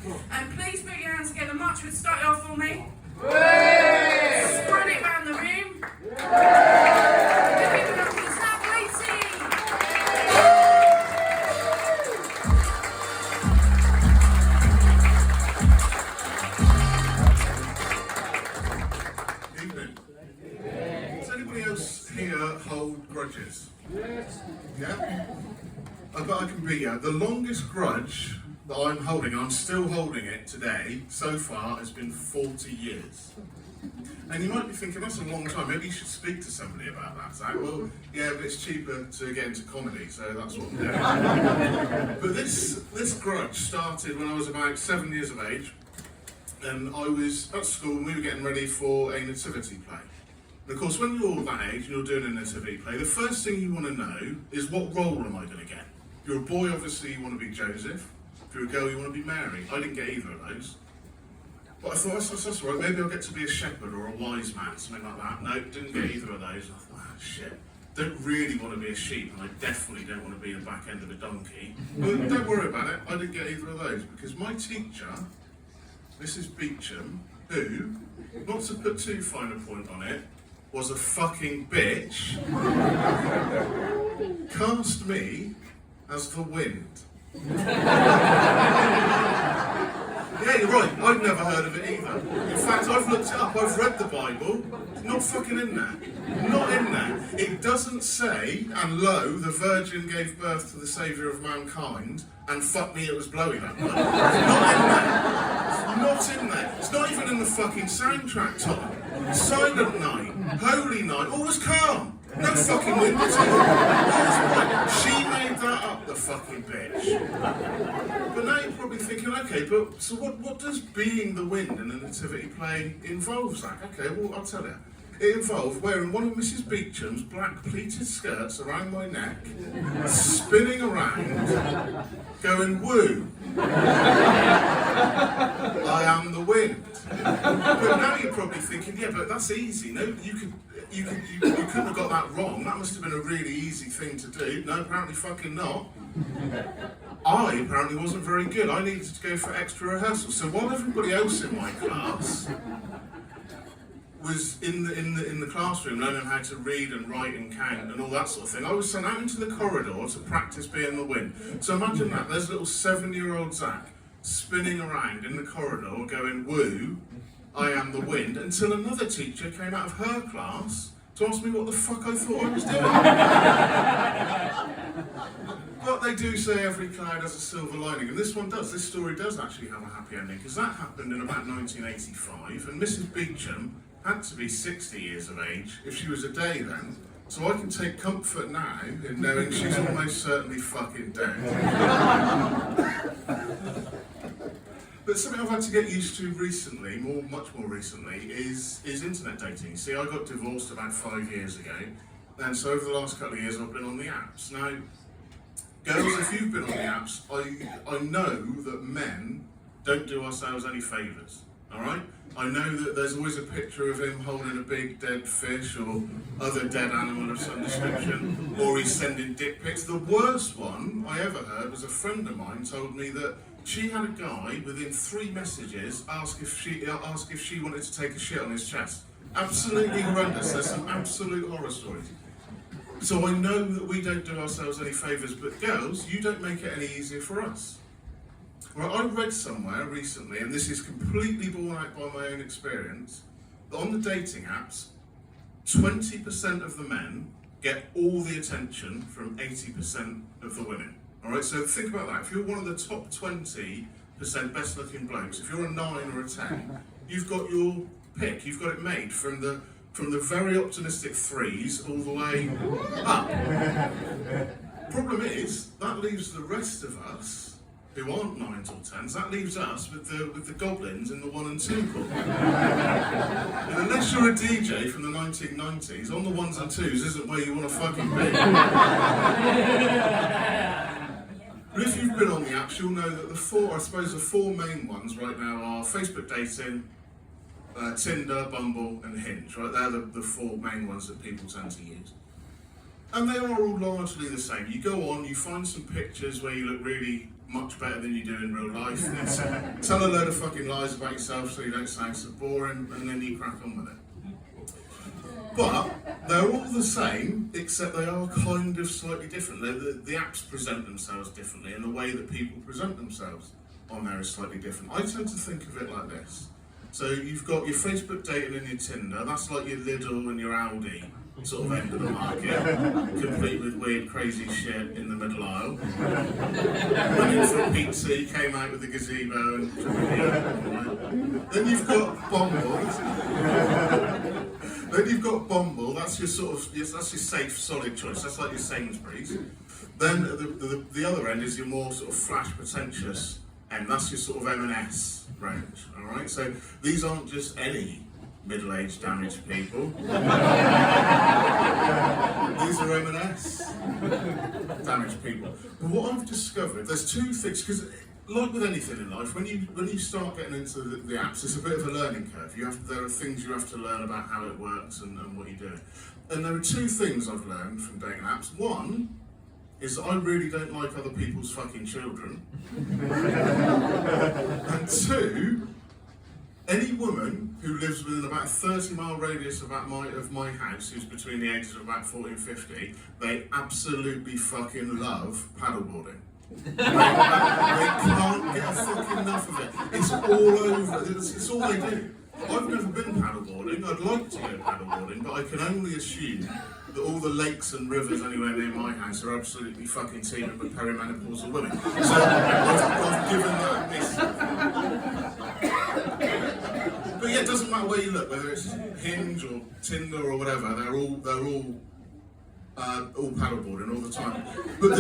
And please put your hands together. Much would start you off for me. Spread it around the room. Give it up for Snap Lacey. Evening. Does anybody else here hold grudges? Yes. Yeah? I bet I can beat you. The longest grudge that I'm holding, I'm still holding it today, so far has been 40 years. And you might be thinking, that's a long time, maybe you should speak to somebody about that, Zach. Well, yeah, but it's cheaper to get into comedy, so that's what I'm doing. But this grudge started when I was about 7 years of age, and I was at school and we were getting ready for a nativity play. And of course, when you're all that age and you're doing a nativity play, the first thing you want to know is, what role am I going to get? If you're a boy, obviously you want to be Joseph. If you're a girl, you want to be Mary. I didn't get either of those. But I thought, that's right, maybe I'll get to be a shepherd or a wise man, something like that. No, didn't get either of those. I thought, shit. Don't really want to be a sheep, and I definitely don't want to be the back end of a donkey. But don't worry about it, I didn't get either of those, because my teacher, Mrs. Beecham, who, not to put too fine a point on it, was a fucking bitch, cast me as the wind. Yeah, you're right, I'd never heard of it either. In fact, I've looked it up, I've read the Bible, it's not fucking in there. Not in there. It doesn't say, and lo, the Virgin gave birth to the Saviour of mankind, and fuck me, it was blowy that night. It's not in there. It's not in there. It's not even in the fucking soundtrack, Tom. Silent night, holy night, all was calm. No fucking wind at all. She made that up, the fucking bitch. But now you're probably thinking, okay, but so what does being the wind in a nativity play involve, Zach? Okay, well, I'll tell you. It involved wearing one of Mrs. Beecham's black pleated skirts around my neck, spinning around, going woo. I am the wind. But now you're probably thinking, yeah, but that's easy. No, you couldn't have got that wrong. That must have been a really easy thing to do. No, apparently fucking not. I apparently wasn't very good. I needed to go for extra rehearsals. So while everybody else in my class was in the classroom learning how to read and write and count and all that sort of thing, I was sent out into the corridor to practice being the wind. So imagine that, there's little 7-year-old Zach spinning around in the corridor going woo, I am the wind, until another teacher came out of her class to ask me what the fuck I thought I was doing. But they do say every cloud has a silver lining, and this one does. This story does actually have a happy ending, because that happened in about 1985, and Mrs. Beecham had to be 60 years of age if she was a day then. So I can take comfort now in knowing she's almost certainly fucking dead. But something I've had to get used to recently, much more recently, is internet dating. See, I got divorced about 5 years ago, and so over the last couple of years I've been on the apps. Now, girls, if you've been on the apps, I know that men don't do ourselves any favours, alright? I know that there's always a picture of him holding a big dead fish or other dead animal of some description, or he's sending dick pics. The worst one I ever heard was a friend of mine told me that she had a guy within 3 messages ask if she wanted to take a shit on his chest. Absolutely horrendous. There's some absolute horror stories. So I know that we don't do ourselves any favours, but girls, you don't make it any easier for us. Well, I read somewhere recently, and this is completely borne out by my own experience, that on the dating apps, 20% of the men get all the attention from 80% of the women. Alright, so think about that. If you're one of the top 20% best looking blokes, if you're a 9 or a 10, you've got your pick, you've got it made from the very optimistic 3s all the way up. Problem is, that leaves the rest of us who aren't 9s or 10s, that leaves us with the goblins in the 1 and 2 pool. And unless you're a DJ from the 1990s, on the 1s and 2s isn't where you want to fucking be. But if you've been on the apps, you'll know that the 4 main ones right now are Facebook dating, Tinder, Bumble and Hinge, right? They're the 4 main ones that people tend to use. And they are all largely the same. You go on, you find some pictures where you look really much better than you do in real life. Tell a load of fucking lies about yourself so you don't sound so boring, and then you crack on with it. But they're all the same, except they are kind of slightly different. The apps present themselves differently, and the way that people present themselves on there is slightly different. I tend to think of it like this. So you've got your Facebook dating and your Tinder, that's like your Lidl and your Aldi sort of end of the market, complete with weird crazy shit in the middle aisle. Went in for a pizza, you came out with a gazebo and then you've got Bumble. Then you've got Bumble, that's your sort of, that's your safe, solid choice, that's like your Sainsbury's. Then the other end is your more sort of flash, pretentious end, that's your sort of M&S range, alright? So these aren't just any middle-aged, damaged people. These are M&S damaged people. But what I've discovered, there's two things, because like with anything in life, when you start getting into the apps, it's a bit of a learning curve. There are things you have to learn about how it works and what you do. And there are two things I've learned from dating apps. One is that I really don't like other people's fucking children. And two, any woman who lives within about a 30-mile radius of my house, who's between the ages of about 40 and 50, they absolutely fucking love paddleboarding. They can't get fucking enough of it. It's all over. It's all they do. I've never been paddleboarding. I'd like to go paddleboarding, but I can only assume that all the lakes and rivers anywhere near my house are absolutely fucking teeming with perimenopausal women. So I've given that a miss. But yeah, it doesn't matter where you look, whether it's Hinge or Tinder or whatever. They're all paddleboarding all the time. But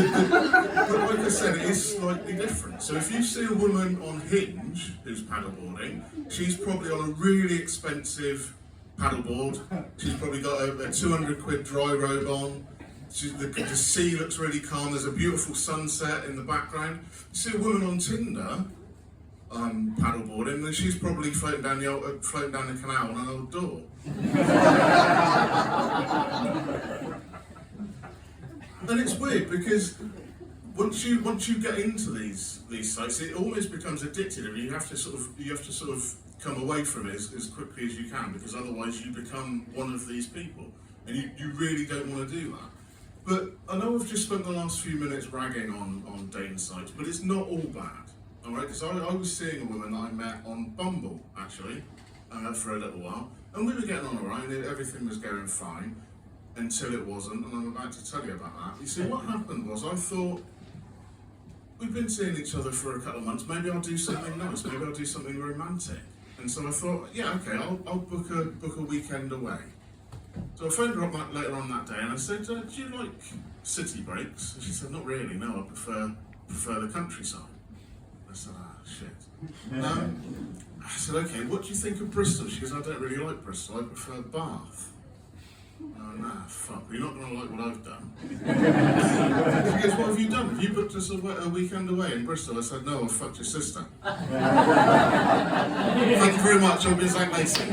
like I said, it is slightly different. So if you see a woman on Hinge who's paddleboarding, she's probably on a really expensive paddleboard. She's probably got a 200 quid dry robe on. The sea looks really calm. There's a beautiful sunset in the background. You see a woman on Tinder paddleboarding, then she's probably floating down the canal on an old door. And it's weird because once you get into these sites, it almost becomes addictive. You have to sort of come away from it as quickly as you can, because otherwise you become one of these people, and you really don't want to do that. But I know I've just spent the last few minutes ragging on dating sites, but it's not all bad, all right? Because I was seeing a woman that I met on Bumble actually for a little while, and we were getting on all right, and everything was going fine. Until it wasn't, and I'm about to tell you about that. You see, what happened was I thought, we've been seeing each other for a couple of months, maybe I'll do something nice, maybe I'll do something romantic. And so I thought, yeah, okay, I'll book a weekend away. So I phoned her up later on that day and I said, do you like city breaks? And she said, not really, no, I prefer the countryside. I said, shit. I said, okay, what do you think of Bristol? She goes, I don't really like Bristol, I prefer Bath. Oh, nah, fuck, you're not going to like what I've done. She goes, what have you done? Have you booked us a weekend away in Bristol? I said, no, I fucked your sister. Thank you very much, I'll be Zach Mason.